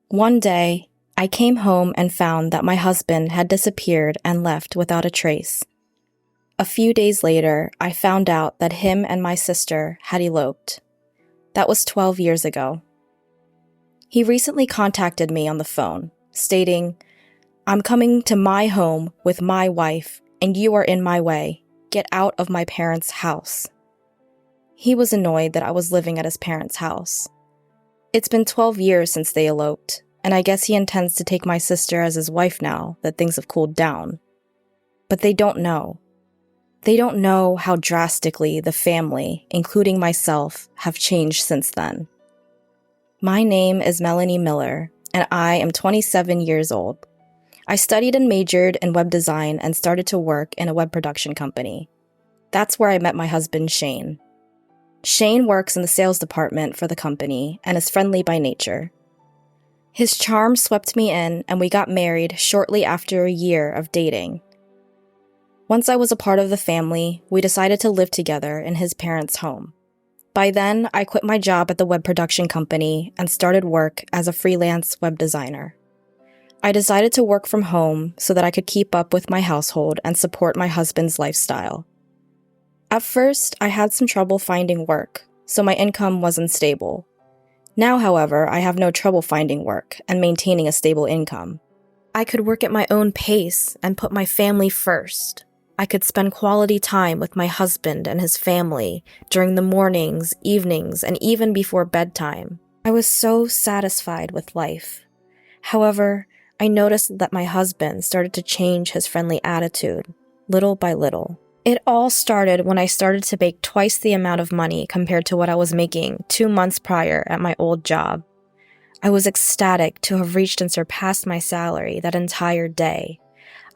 One day, I came home and found that my husband had disappeared and left without a trace. A few days later, I found out that him and my sister had eloped. That was 12 years ago. He recently contacted me on the phone, stating, "I'm coming to my home with my wife, and you are in my way. Get out of my parents' house." He was annoyed that I was living at his parents' house. It's been 12 years since they eloped, and I guess he intends to take my sister as his wife now that things have cooled down. But they don't know. They don't know how drastically the family, including myself, have changed since then. My name is Melanie Miller, and I am 27 years old. I studied and majored in web design and started to work in a web production company. That's where I met my husband, Shane. Shane works in the sales department for the company and is friendly by nature. His charm swept me in, and we got married shortly after a year of dating. Once I was a part of the family, we decided to live together in his parents' home. By then, I quit my job at the web production company and started work as a freelance web designer. I decided to work from home so that I could keep up with my household and support my husband's lifestyle. At first, I had some trouble finding work, so my income wasn't stable. Now, however, I have no trouble finding work and maintaining a stable income. I could work at my own pace and put my family first. I could spend quality time with my husband and his family during the mornings, evenings, and even before bedtime. I was so satisfied with life. However, I noticed that my husband started to change his friendly attitude, little by little. It all started when I started to make twice the amount of money compared to what I was making 2 months prior at my old job. I was ecstatic to have reached and surpassed my salary that entire day.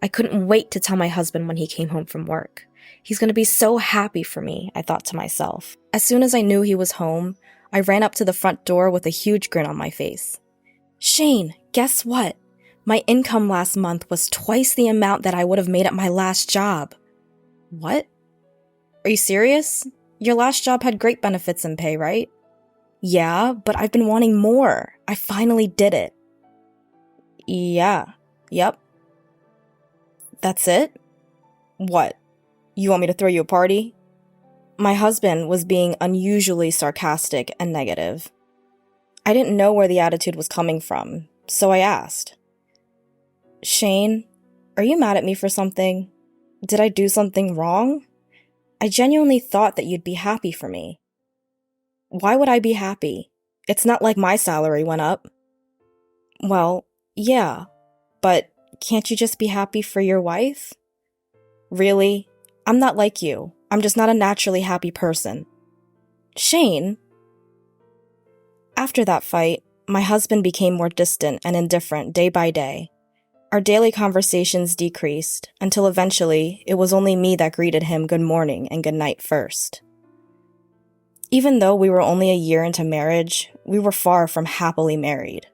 I couldn't wait to tell my husband when he came home from work. He's going to be so happy for me, I thought to myself. As soon as I knew he was home, I ran up to the front door with a huge grin on my face. "Shane, guess what? My income last month was twice the amount that I would have made at my last job." "What? Are you serious? Your last job had great benefits and pay, right?" "Yeah, but I've been wanting more. I finally did it." Yep. "That's it? What? You want me to throw you a party?" My husband was being unusually sarcastic and negative. I didn't know where the attitude was coming from, so I asked, "Shane, are you mad at me for something? Did I do something wrong? I genuinely thought that you'd be happy for me." "Why would I be happy? It's not like my salary went up." "Well, yeah, but can't you just be happy for your wife?" "Really? I'm not like you. I'm just not a naturally happy person." "Shane?" After that fight, my husband became more distant and indifferent day by day. Our daily conversations decreased until eventually it was only me that greeted him good morning and good night first. Even though we were only a year into marriage, we were far from happily married.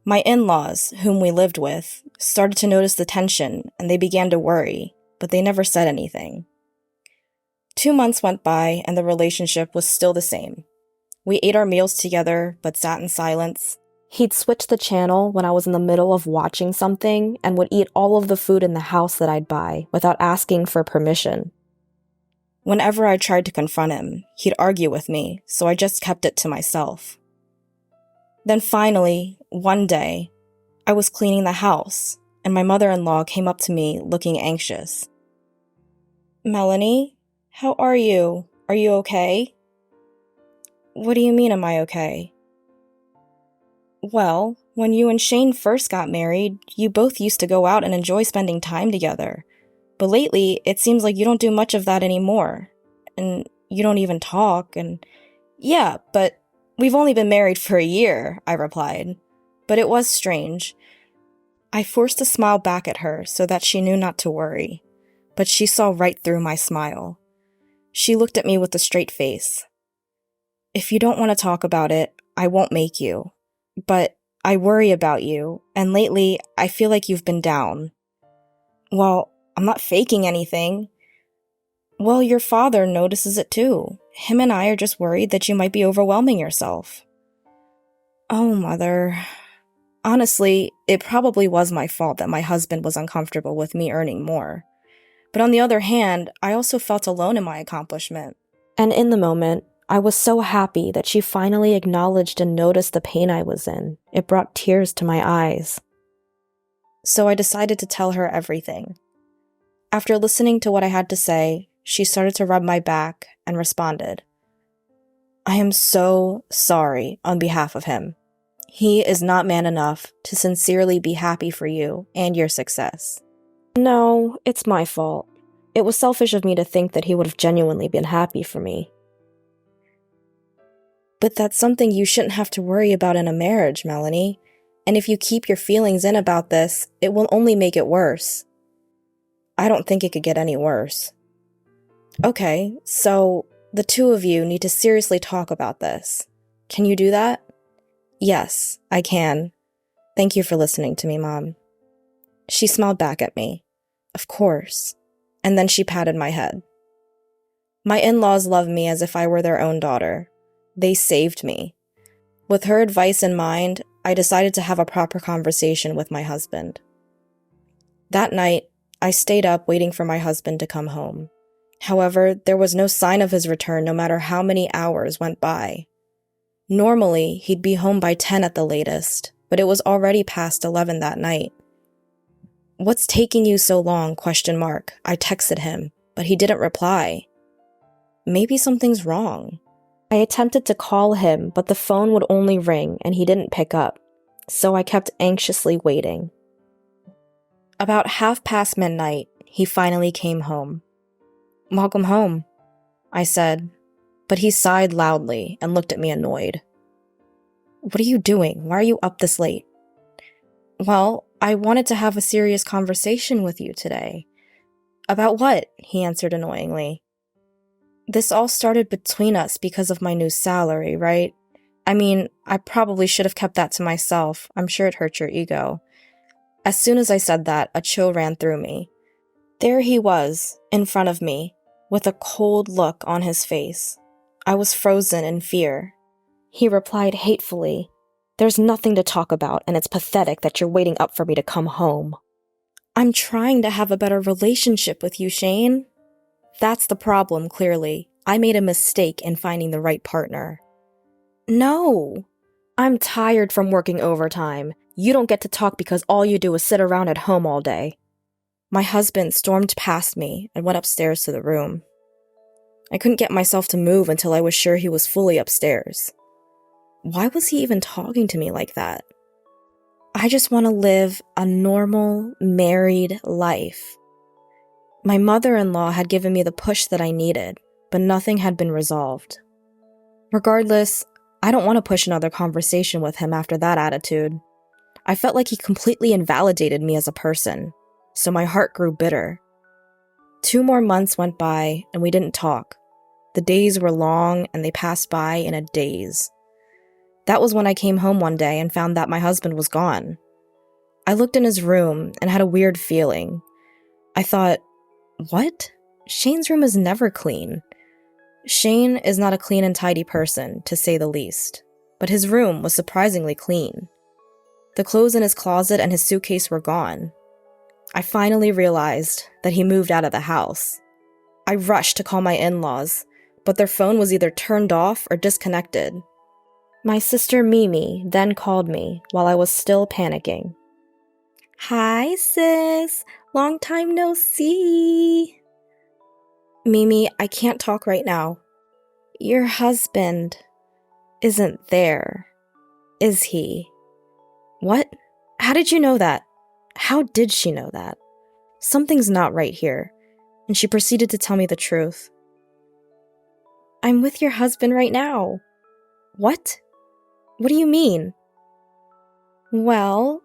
My in-laws, whom we lived with, started to notice the tension and they began to worry, but they never said anything. 2 months went by and the relationship was still the same. We ate our meals together, but sat in silence. He'd switch the channel when I was in the middle of watching something and would eat all of the food in the house that I'd buy without asking for permission. Whenever I tried to confront him, he'd argue with me, so I just kept it to myself. Then finally, one day, I was cleaning the house, and my mother-in-law came up to me looking anxious. "Melanie, how are you? Are you okay?" "What do you mean, am I okay?" "Well, when you and Shane first got married, you both used to go out and enjoy spending time together. But lately, it seems like you don't do much of that anymore. And you don't even talk, and..." "Yeah, but we've only been married for a year," I replied. But it was strange. I forced a smile back at her so that she knew not to worry. But she saw right through my smile. She looked at me with a straight face. "If you don't want to talk about it, I won't make you. But I worry about you, and lately, I feel like you've been down." "Well, I'm not faking anything." "Well, your father notices it too. Him and I are just worried that you might be overwhelming yourself." "Oh, Mother." Honestly, it probably was my fault that my husband was uncomfortable with me earning more. But on the other hand, I also felt alone in my accomplishment. And in the moment, I was so happy that she finally acknowledged and noticed the pain I was in. It brought tears to my eyes. So I decided to tell her everything. After listening to what I had to say, she started to rub my back and responded, "I am so sorry on behalf of him. He is not man enough to sincerely be happy for you and your success." No, it's my fault. It was selfish of me to think that he would have genuinely been happy for me. But that's something you shouldn't have to worry about in a marriage, Melanie. And if you keep your feelings in about this, it will only make it worse. I don't think it could get any worse. Okay, so the two of you need to seriously talk about this. Can you do that? Yes, I can. Thank you for listening to me, Mom. She smiled back at me. Of course. And then she patted my head. My in-laws love me as if I were their own daughter. They saved me. With her advice in mind, I decided to have a proper conversation with my husband. That night, I stayed up waiting for my husband to come home. However, there was no sign of his return no matter how many hours went by. Normally, he'd be home by 10 at the latest, but it was already past 11 that night. "What's taking you so long?" ? I texted him, but he didn't reply. Maybe something's wrong. I attempted to call him, but the phone would only ring and he didn't pick up, so I kept anxiously waiting. About midnight, he finally came home. "Welcome home," I said, but he sighed loudly and looked at me annoyed. "What are you doing? Why are you up this late?" "Well, I wanted to have a serious conversation with you today." "About what?" he answered annoyingly. "This all started between us because of my new salary, right? I mean, I probably should have kept that to myself. I'm sure it hurt your ego." As soon as I said that, a chill ran through me. There he was, in front of me, with a cold look on his face. I was frozen in fear. He replied hatefully, "There's nothing to talk about, and it's pathetic that you're waiting up for me to come home." "I'm trying to have a better relationship with you, Shane." "That's the problem, clearly. I made a mistake in finding the right partner." "No. I'm tired from working overtime. You don't get to talk because all you do is sit around at home all day." My husband stormed past me and went upstairs to the room. I couldn't get myself to move until I was sure he was fully upstairs. Why was he even talking to me like that? I just want to live a normal, married life. My mother-in-law had given me the push that I needed, but nothing had been resolved. Regardless, I don't want to push another conversation with him after that attitude. I felt like he completely invalidated me as a person, so my heart grew bitter. 2 more months went by, and we didn't talk. The days were long, and they passed by in a daze. That was when I came home one day and found that my husband was gone. I looked in his room and had a weird feeling. I thought, what? Shane's room is never clean. Shane is not a clean and tidy person, to say the least, but his room was surprisingly clean. The clothes in his closet and his suitcase were gone. I finally realized that he moved out of the house. I rushed to call my in-laws, but their phone was either turned off or disconnected. My sister Mimi then called me while I was still panicking. "Hi, sis. Long time no see." "Mimi, I can't talk right now." "Your husband isn't there, is he?" "What? How did you know that?" How did she know that? Something's not right here, and she proceeded to tell me the truth. "I'm with your husband right now." "What? What do you mean?" "Well,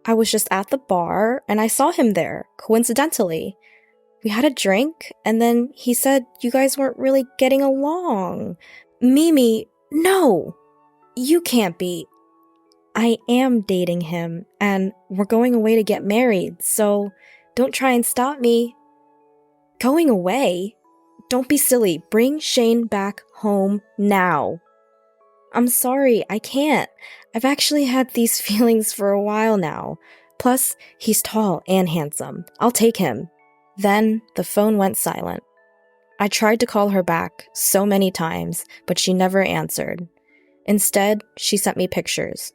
I was just at the bar, and I saw him there, coincidentally. We had a drink, and then he said you guys weren't really getting along." "Mimi, no! You can't be." "I am dating him, and we're going away to get married, so don't try and stop me." "Going away? Don't be silly. Bring Shane back home now." I'm sorry, I can't. I've actually had these feelings for a while now. Plus, he's tall and handsome. I'll take him. Then, the phone went silent. I tried to call her back so many times, but she never answered. Instead, she sent me pictures.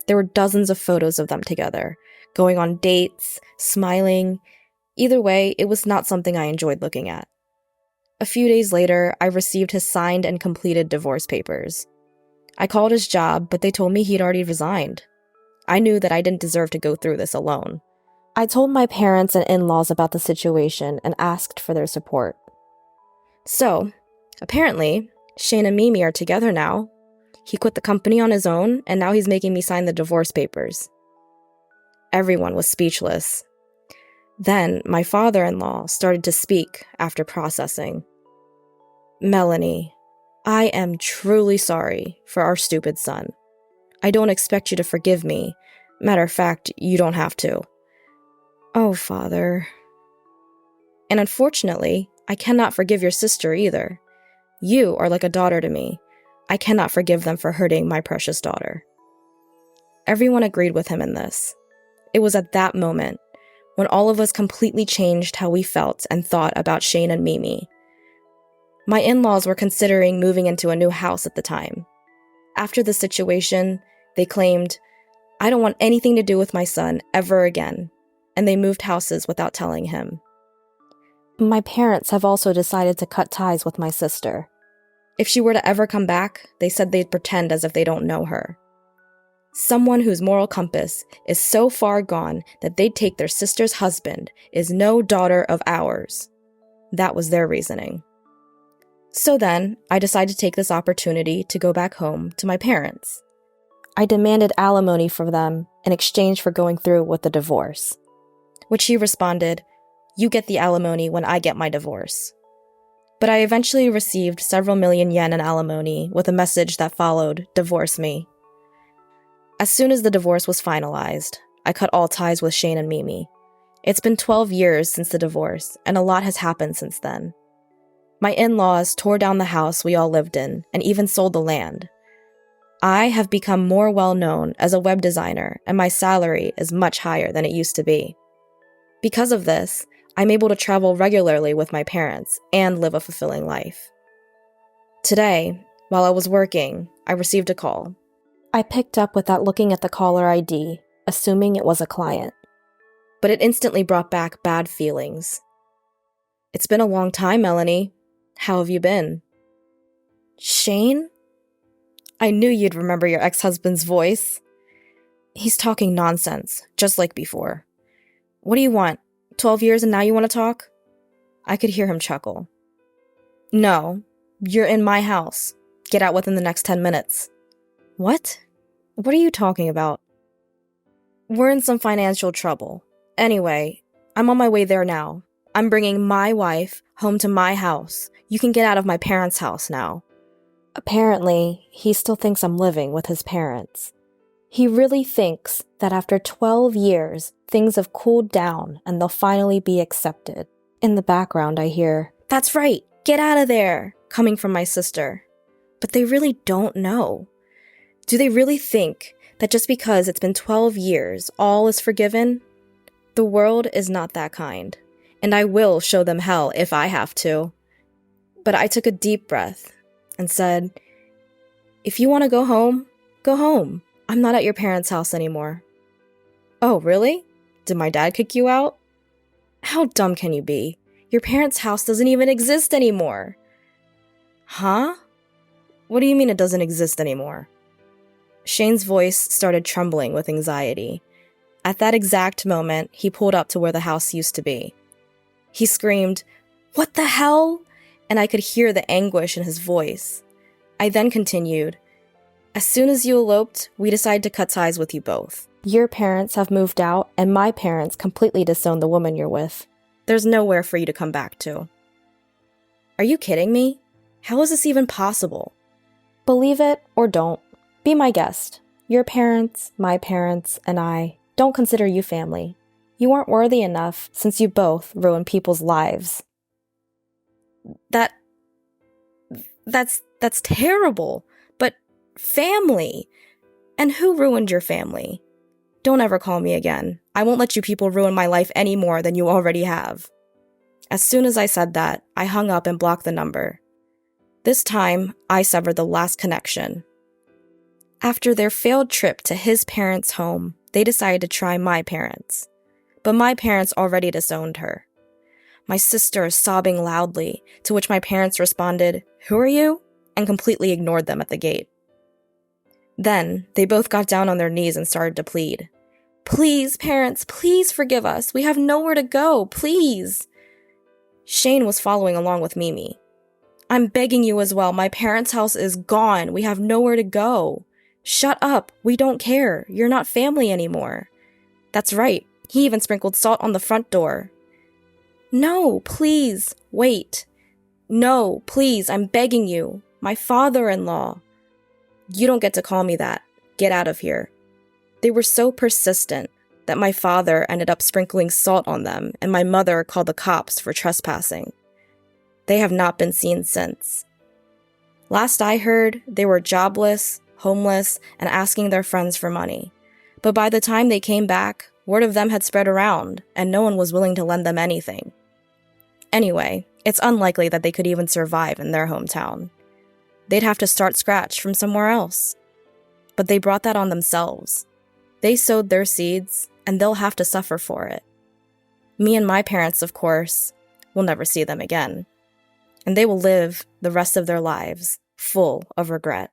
There were dozens of photos of them together, going on dates, smiling. Either way, it was not something I enjoyed looking at. A few days later, I received his signed and completed divorce papers. I called his job, but they told me he'd already resigned. I knew that I didn't deserve to go through this alone. I told my parents and in-laws about the situation and asked for their support. So, apparently, Shane and Mimi are together now. He quit the company on his own, and now he's making me sign the divorce papers. Everyone was speechless. Then, my father-in-law started to speak after processing. Melanie, I am truly sorry for our stupid son. I don't expect you to forgive me. Matter of fact, you don't have to. Oh, Father. And unfortunately, I cannot forgive your sister either. You are like a daughter to me. I cannot forgive them for hurting my precious daughter. Everyone agreed with him in this. It was at that moment, when all of us completely changed how we felt and thought about Shane and Mimi. My in-laws were considering moving into a new house at the time. After the situation, they claimed, I don't want anything to do with my son ever again, and they moved houses without telling him. My parents have also decided to cut ties with my sister. If she were to ever come back, they said they'd pretend as if they don't know her. Someone whose moral compass is so far gone that they'd take their sister's husband is no daughter of ours. That was their reasoning. So then, I decided to take this opportunity to go back home to my parents. I demanded alimony from them in exchange for going through with the divorce. Which he responded, you get the alimony when I get my divorce. But I eventually received several million yen in alimony with a message that followed, divorce me. As soon as the divorce was finalized, I cut all ties with Shane and Mimi. It's been 12 years since the divorce, and a lot has happened since then. My in-laws tore down the house we all lived in and even sold the land. I have become more well-known as a web designer, and my salary is much higher than it used to be. Because of this, I'm able to travel regularly with my parents and live a fulfilling life. Today, while I was working, I received a call. I picked up without looking at the caller ID, assuming it was a client. But it instantly brought back bad feelings. It's been a long time, Melanie. How have you been? Shane? I knew you'd remember your ex-husband's voice. He's talking nonsense, just like before. What do you want? 12 years and now you want to talk? I could hear him chuckle. No, you're in my house. Get out within the next 10 minutes. What? What are you talking about? We're in some financial trouble. Anyway, I'm on my way there now. I'm bringing my wife home to my house. You can get out of my parents' house now. Apparently, he still thinks I'm living with his parents. He really thinks that after 12 years, things have cooled down and they'll finally be accepted. In the background, I hear, "That's right, get out of there," coming from my sister. But they really don't know. Do they really think that just because it's been 12 years, all is forgiven? The world is not that kind, and I will show them hell if I have to. But I took a deep breath and said, if you want to go home, go home. I'm not at your parents' house anymore. Oh, really? Did my dad kick you out? How dumb can you be? Your parents' house doesn't even exist anymore. Huh? What do you mean it doesn't exist anymore? Shane's voice started trembling with anxiety. At that exact moment, he pulled up to where the house used to be. He screamed, "What the hell?" And I could hear the anguish in his voice. I then continued, "As soon as you eloped, we decided to cut ties with you both. Your parents have moved out, and my parents completely disowned the woman you're with. There's nowhere for you to come back to." Are you kidding me? How is this even possible? Believe it or don't. Be my guest. Your parents, my parents, and I don't consider you family. You aren't worthy enough since you both ruin people's lives. That's terrible. But family. And who ruined your family? Don't ever call me again. I won't let you people ruin my life any more than you already have. As soon as I said that, I hung up and blocked the number. This time, I severed the last connection. After their failed trip to his parents' home, they decided to try my parents. But my parents already disowned her. My sister is sobbing loudly, to which my parents responded, "Who are you?" and completely ignored them at the gate. Then, they both got down on their knees and started to plead. "Please, parents, please forgive us. We have nowhere to go, please." Shane was following along with Mimi. "I'm begging you as well. My parents' house is gone. We have nowhere to go. Shut up. We don't care. You're not family anymore." That's right. He even sprinkled salt on the front door. "No, please, wait. No, please, I'm begging you. My father-in-law." "You don't get to call me that. Get out of here." They were so persistent that my father ended up sprinkling salt on them, and my mother called the cops for trespassing. They have not been seen since. Last I heard, they were jobless, homeless, and asking their friends for money. But by the time they came back, word of them had spread around, and no one was willing to lend them anything. Anyway, it's unlikely that they could even survive in their hometown. They'd have to start scratch from somewhere else. But they brought that on themselves. They sowed their seeds, and they'll have to suffer for it. Me and my parents, of course, will never see them again. And they will live the rest of their lives full of regret.